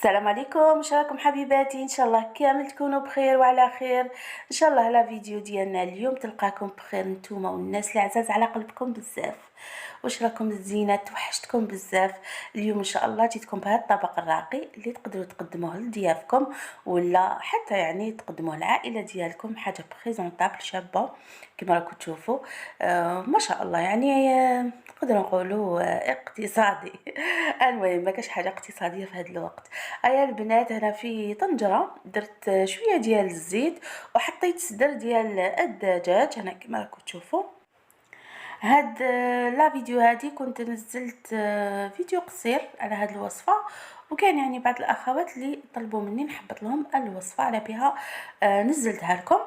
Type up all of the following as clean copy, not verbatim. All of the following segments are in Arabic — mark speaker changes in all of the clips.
Speaker 1: السلام عليكم، واش راكم حبيباتي؟ ان شاء الله كامل تكونوا بخير وعلى خير. ان شاء الله لا فيديو ديالنا اليوم تلقاكم بخير نتوما والناس العزاز على قلبكم بزاف. واش راكم زينات؟ توحشتكم بزاف. اليوم ان شاء الله جيتكم بهذا الطبق الراقي اللي تقدروا تقدموه لضيافكم ولا حتى يعني تقدموه للعائله ديالكم، حاجه بريزونطابل شابه كما راكم تشوفوا. ما شاء الله يعني نقدروا نقولوا اقتصادي. المهم ما كاش حاجه اقتصاديه في هذا الوقت. ايا البنات، هنا في طنجره درت شويه ديال الزيت وحطيت صدر ديال الدجاج هنا كما راكم تشوفوا. هاد لا فيديو هادي كنت نزلت فيديو قصير على هاد الوصفه، وكان يعني بعض الاخوات اللي طلبوا مني نحبط لهم الوصفه على بها نزلتها لكم.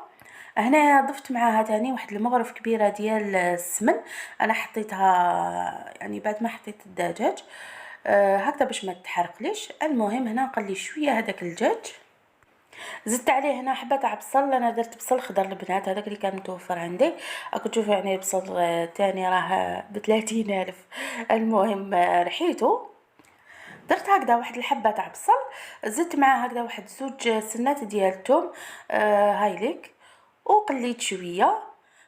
Speaker 1: هنا ضفت معاها تاني واحد المغرف كبيره ديال السمن. انا حطيتها يعني بعد ما حطيت الدجاج هكذا باش ما تحرقليش. المهم هنا نقلي شويه هذاك الدجاج، زدت عليه هنا حبه تاع بصل. انا درت بصل خضر البنات، هذاك اللي كان متوفر عندي. راكم تشوفوا يعني البصل تاني راه ب30,000. المهم رحيته، درت هكذا واحد الحبه تاع بصل، زدت معاه هكذا واحد زوج سنات ديال الثوم هايليك، وقليت شويه.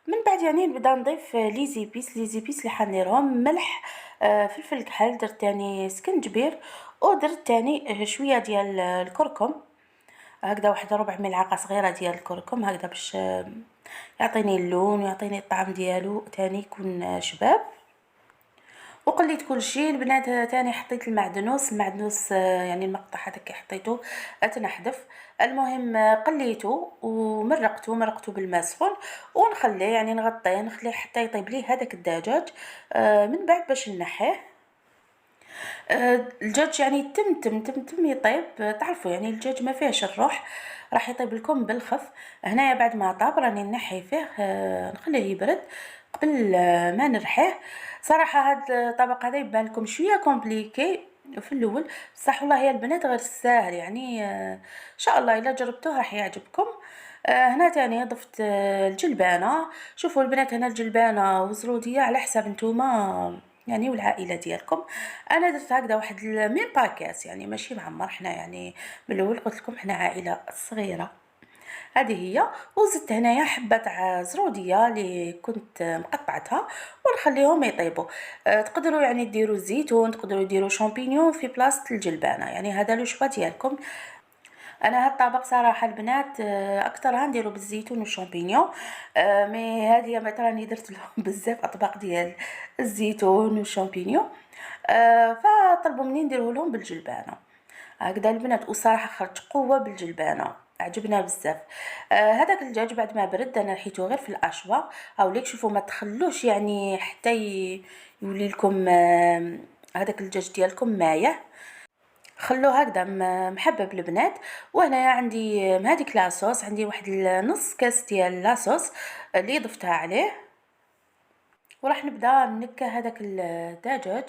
Speaker 1: من بعد يعني نبدا نضيف لي زيبيس اللي حنديرهم ملح، فلفل كحل، درت تاني سكنجبير، ودرت تاني شويه ديال الكركم، هكذا واحد ربع ملعقه صغيره ديال الكركم هكذا باش يعطيني اللون ويعطيني الطعم ديالو تاني يكون شباب. وقليت كل شيء البنات. تاني حطيت المعدنوس يعني المقطع هذاك حطيته تنحدف. المهم قليته ومرقته بالماء سخون، ونخليه يعني نغطيه نخليه حتى يطيب لي هذاك الدجاج. من بعد باش نحيه الدجاج يعني تم يطيب. تعرفوا يعني الدجاج ما فيهش الروح، راح يطيب لكم بالخف. هنايا بعد ما طاب راني نحي فيه نخليه يبرد قبل ما نرحيه. صراحه هذا الطبق هذا يبان لكم شويه كومبليكي في الاول، بصح والله يا البنات غير ساهل يعني. ان شاء الله الا جربتوه راح يعجبكم. هنا تاني ضفت الجلبانه. شوفوا البنات، هنا الجلبانه وزروديه على حساب نتوما يعني والعائله ديالكم. انا درت هكذا واحد مين باكاس يعني ماشي معمر، حنا يعني من الاول قلت لكم حنا عائله صغيره. هذه هي. وزدت هنايا حبه تاع زروديه اللي كنت مقطعتها ونخليهم يطيبوا. تقدروا يعني ديروا زيتون، تقدروا ديروا شامبينيون في بلاصه الجلبانه، يعني هذا لو شوا ديالكم. انا هاد الطبق صراحه البنات اكثرها نديرو بالزيتون والشامبينيون. مي هذه مثلا راني درت لهم بزاف اطباق ديال الزيتون والشامبينيون، فطلبوا مني نديره لهم بالجلبانه هكذا البنات. وصراحه خرج قوه بالجلبانه، عجبنا بزاف. هذاك الدجاج بعد ما برد انا رحيته غير في الاشوا. هاوليك شوفوا ما تخلوش يعني حتى يولي لكم هذاك الدجاج ديالكم مايه، خلوه هكذا محبب البنات. وهنايا عندي هذيك لاصوص، عندي واحد نص كاس ديال لاصوص اللي ضفتها عليه، وراح نبدا نكه هذاك الدجاج.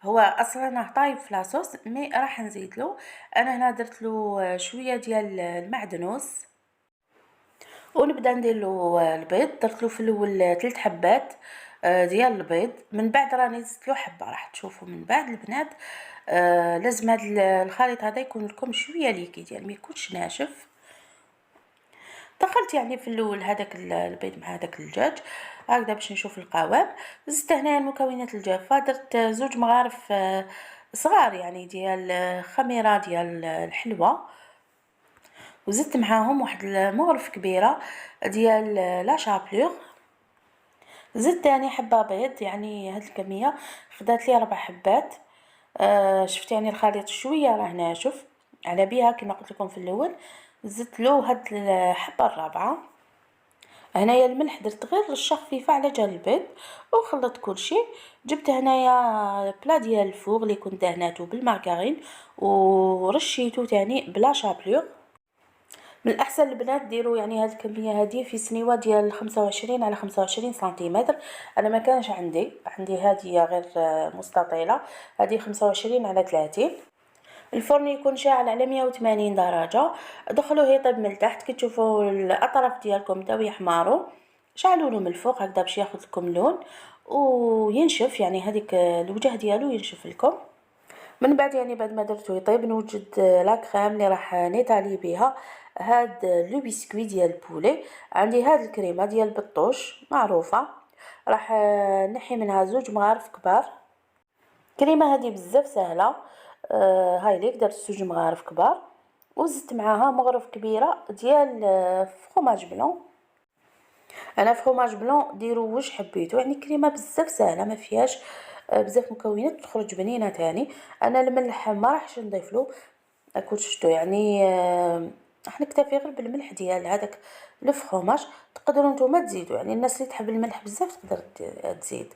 Speaker 1: هو اصلا طايب في لاصوص مي راح نزيد له. انا هنا درت له شويه ديال المعدنوس، ونبدا ندير له البيض. درت له في الاول 3 حبات ديال البيض، من بعد راني زدت له حبه. راح تشوفوا من بعد البنات. لازم هذا الخليط هذا يكون لكم شويه ليكيد يعني ما يكونش ناشف. دخلت يعني في الاول هذاك البيض مع هذاك الدجاج هكذا باش نشوف القوام. زدت هنا المكونات الجافه، درت زوج مغارف صغار يعني ديال خميره ديال الحلوى، وزدت معاهم واحد المغرف كبيره ديال لا شابلور. زدت تاني حبه بيض، يعني هاد الكميه خدات لي 4 حبات. شفت يعني الخليط شويه راه ناشف على بها كما قلت لكم في الاول. زدت له هاد الحبه الرابعه. هنايا الملح درت غير رشه خفيفه على جال البيض، وخلطت كل شيء. جبت هنايا بلا ديال الفوغ اللي كنت دهناته بالمارغرين ورشيته تاني بلا شابلور. من الاحسن البنات ديروا يعني هذه الكميه هذه في سنيوه ديال 25 على 25 سنتيمتر. انا ما كانش عندي هذه غير مستطيله، هذه 25 على 30. الفرن يكون شاعل على 180 درجه. دخلوه يطيب من تحت كي تشوفوا الاطراف ديالكم بداو يحمروا، شعلوا له من الفوق هكذا باش ياخذ لكم لون وينشف، يعني هذيك الوجه ديالو ينشف لكم. من بعد يعني بعد ما درتو يطيب نوجد لا كريم اللي راح نيطالي بها هاد لو بسكوي ديال البولي. عندي هاد الكريمه ديال بطوش معروفه، راح نحي منها 2 مغارف كبار. الكريمه هذه بزاف سهله. هاي ليك درت 2 مغارف كبار وزدت معاها مغرف كبيره ديال فروماج بلون. انا فروماج بلون ديروا واش حبيتو، يعني كريمه بزاف سهله ما فيهاش بزاف مكونات، تخرج بنينه تاني. انا الملح ما راحش نضيف له، راكم شفتوا يعني راح نكتفي غير بالملح ديال هذاك الفرomage. تقدروا نتوما تزيدوا، يعني الناس اللي تحب الملح بزاف تقدر تزيد.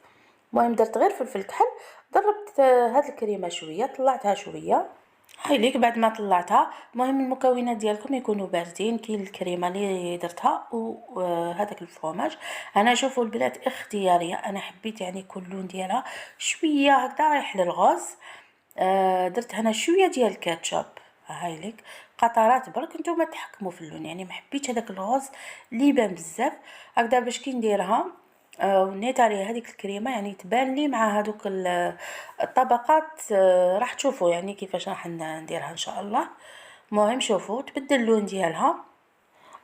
Speaker 1: المهم درت غير فلفل كحل، ضربت هاد الكريمه شويه، طلعتها شويه. هاي ليك بعد ما طلعتها. المهم المكونات ديالكم يكونوا باردين، كي الكريمه اللي درتها وهذاك الفرomage. انا شوفوا البنات اختياريه، انا حبيت يعني يكون اللون ديالها شويه هكذا رايح للغوز. درت هنا شويه ديال الكاتشب، هاي ليك قطرات برك، نتوما تحكموا في اللون، يعني ما حبيتش هذاك الغوز اللي يبان بزاف هكذا. باش كي نديرها ونيت عليها هذيك الكريمه يعني تبان لي مع هذوك الطبقات. راح تشوفوا يعني كيفاش راح نديرها ان شاء الله. المهم شوفوا تبدل اللون ديالها،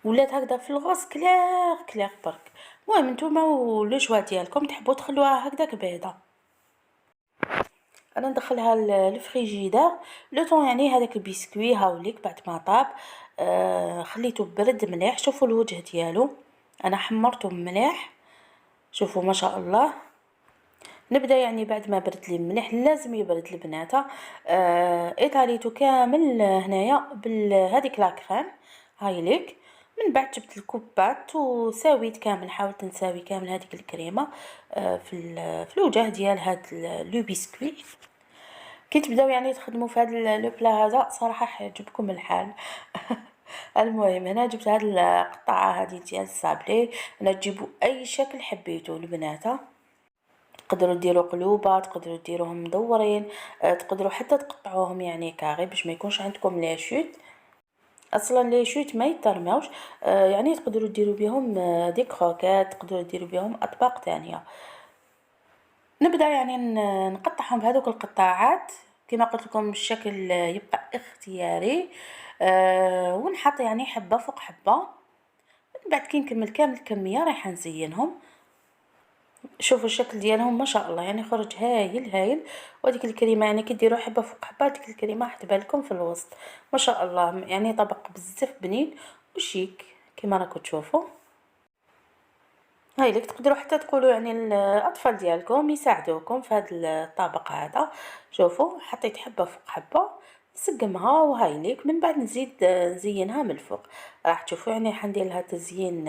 Speaker 1: ولات هكذا في الغوز كلير كلير برك. المهم نتوما ولو شوا ديالكم، تحبوا تخلوها هكذاك بيضه. انا ندخلها للفريجيدير لو طون، يعني هذاك البسكوي هاوليك بعد ما طاب خليته برد مليح. شوفوا الوجه ديالو انا حمرته مليح، شوفوا ما شاء الله. نبدا يعني بعد ما برد لي مليح، لازم يبرد البناته. ايطاليتو كامل هنايا بهذيك لا كريم هاي ليك. من بعد جبت الكوبات وساويت كامل، حاولت نساوي كامل هذيك الكريمه في الوجه ديال هاد لو بسكوي. كي تبداو يعني تخدموا في هذا لو بلا هذا صراحه حيعجبكم الحال. المهم هنا جبت هاد القطعه هذه ديال الصابلي. انا تجيبوا اي شكل حبيتو البنات، تقدروا ديروا قلوبه، تقدروا ديروهم مدورين، تقدروا حتى تقطعوهم يعني كاري باش ما يكونش عندكم لي شوت. اصلا لي شوت ما يترماوش، يعني تقدروا ديروا بهم دي كروكات، تقدروا ديروا بهم اطباق تانية. نبدا يعني نقطعهم بهذوك القطاعات كما قلت لكم. الشكل يبقى اختياري، ونحط يعني حبه فوق حبه. من بعد كي نكمل كامل الكميه راح نزينهم. شوفوا الشكل ديالهم ما شاء الله، يعني خرج هايل هايل. وديك الكريمه يعني كي ديروا حبه فوق حبه، ديك الكريمه راح تبان لكم في الوسط ما شاء الله، يعني طبق بزاف بنين وشيك كما راكم تشوفوا. هاي لك تقدروا حتى تقولوا يعني الاطفال ديالكم يساعدوكم في هذا الطبق هذا. شوفوا حطيت حبه فوق حبه نسقمها، وهاي لك من بعد نزيد نزينها من الفوق. راح تشوفوا يعني حندير لها تزيين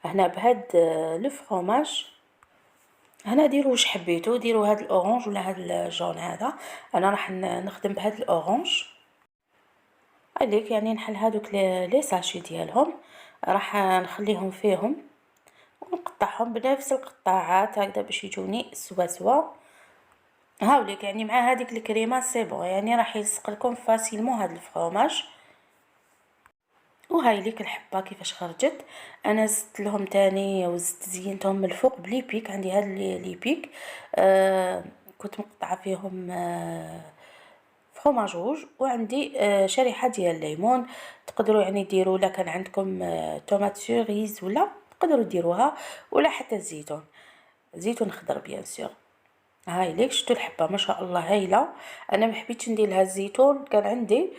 Speaker 1: هنا بهاد لو فرomage. هنا ديروا واش حبيتوا، ديروا هاد الاورانج ولا هاد الجون هذا. انا راح نخدم بهاد الاورانج. عليك يعني نحل هادوك لي ساشي ديالهم، راح نخليهم فيهم ونقطعهم بنفس القطاعات هكذا باش يجوني سوا سوا. هاوليك يعني مع هذيك الكريمه سي بون، يعني راح يلصق لكم فاسيلمون هاد الفرomage. وهاي ليك الحبه كيفاش خرجت. انا زدت لهم تاني وزدت زينتهم من الفوق بلي بيك. عندي هاد لي بيك كنت مقطعه فيهم فرomage روج، وعندي شريحه ديال الليمون. تقدروا يعني ديروا لا كان عندكم طوماط سوريز ولا تقدروا ديروها، ولا حتى الزيتون، زيتون خضر بيان سور. هاي ليك شفتوا الحبه ما شاء الله هايله. انا ما حبيتش ندير لها الزيتون كان عندي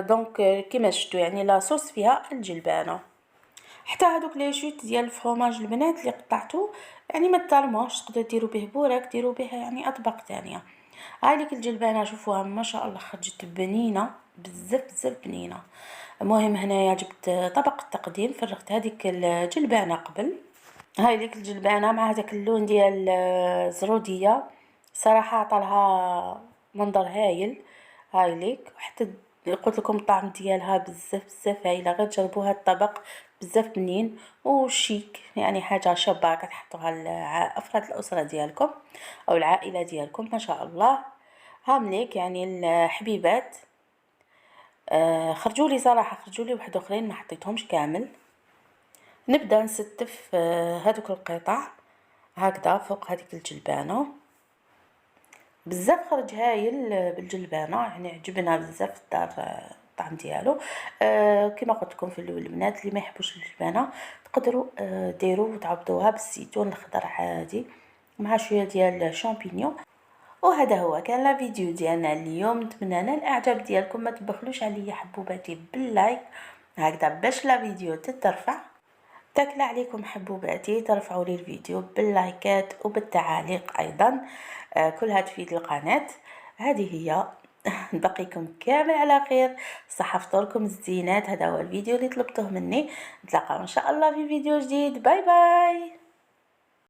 Speaker 1: دونك كيما شفتوا يعني لاصوص فيها الجلبانه. حتى هذوك لي شوت ديال الفرomage البنات اللي قطعتو يعني ما ترموش، تقدروا ديروا به بوراك، ديروا به يعني اطباق تانية. هاي ليك الجلبانه شوفوها ما شاء الله خرجت بنينه بزاف بزاف بنينه. المهم هنايا جبت طبق التقديم، فرغت هذيك الجلبانه قبل. هاي ليك الجلبانه مع هذاك اللون ديال الزروديه، صراحه عطالها منظر هايل. هاي ليك حتى قلت لكم الطعم ديالها بزاف بزاف هايله، غير جربوا هذا الطبق بزاف بنين وشيك، يعني حاجه شابه كتحطوها لافراد الاسره ديالكم او العائله ديالكم ما شاء الله. هامليك يعني الحبيبات خرجوا لي صراحه، خرجوا لي واحد اخرين ما حطيتهمش كامل. نبدا نستف هذوك القطع هكذا فوق هذيك الجلبانه بزاف خرج هايل بالجلبانه، يعني عجبنا بزاف في الدار الطعم ديالو. كما قلت لكم في الاول البنات اللي ما يحبوش الجلبانه تقدروا ديروا وتعوضوها بالزيتون الخضر عادي مع شويه ديال شامبينيون. وهذا هو كان لا فيديو ديالنا اليوم، نتمنى نال الاعجاب ديالكم، ما تبخلوش عليا حبوباتي باللايك هكذا باش لا فيديو تترفع. تكلا عليكم حبوباتي ترفعوا لي الفيديو باللايكات وبالتعاليق ايضا، كلها تفيد القناة. هذه هي. نبقيكم كامل على خير، صحة فطوركم الزينات. هذا هو الفيديو اللي طلبته مني. نتلاقاو ان شاء الله في فيديو جديد. باي باي.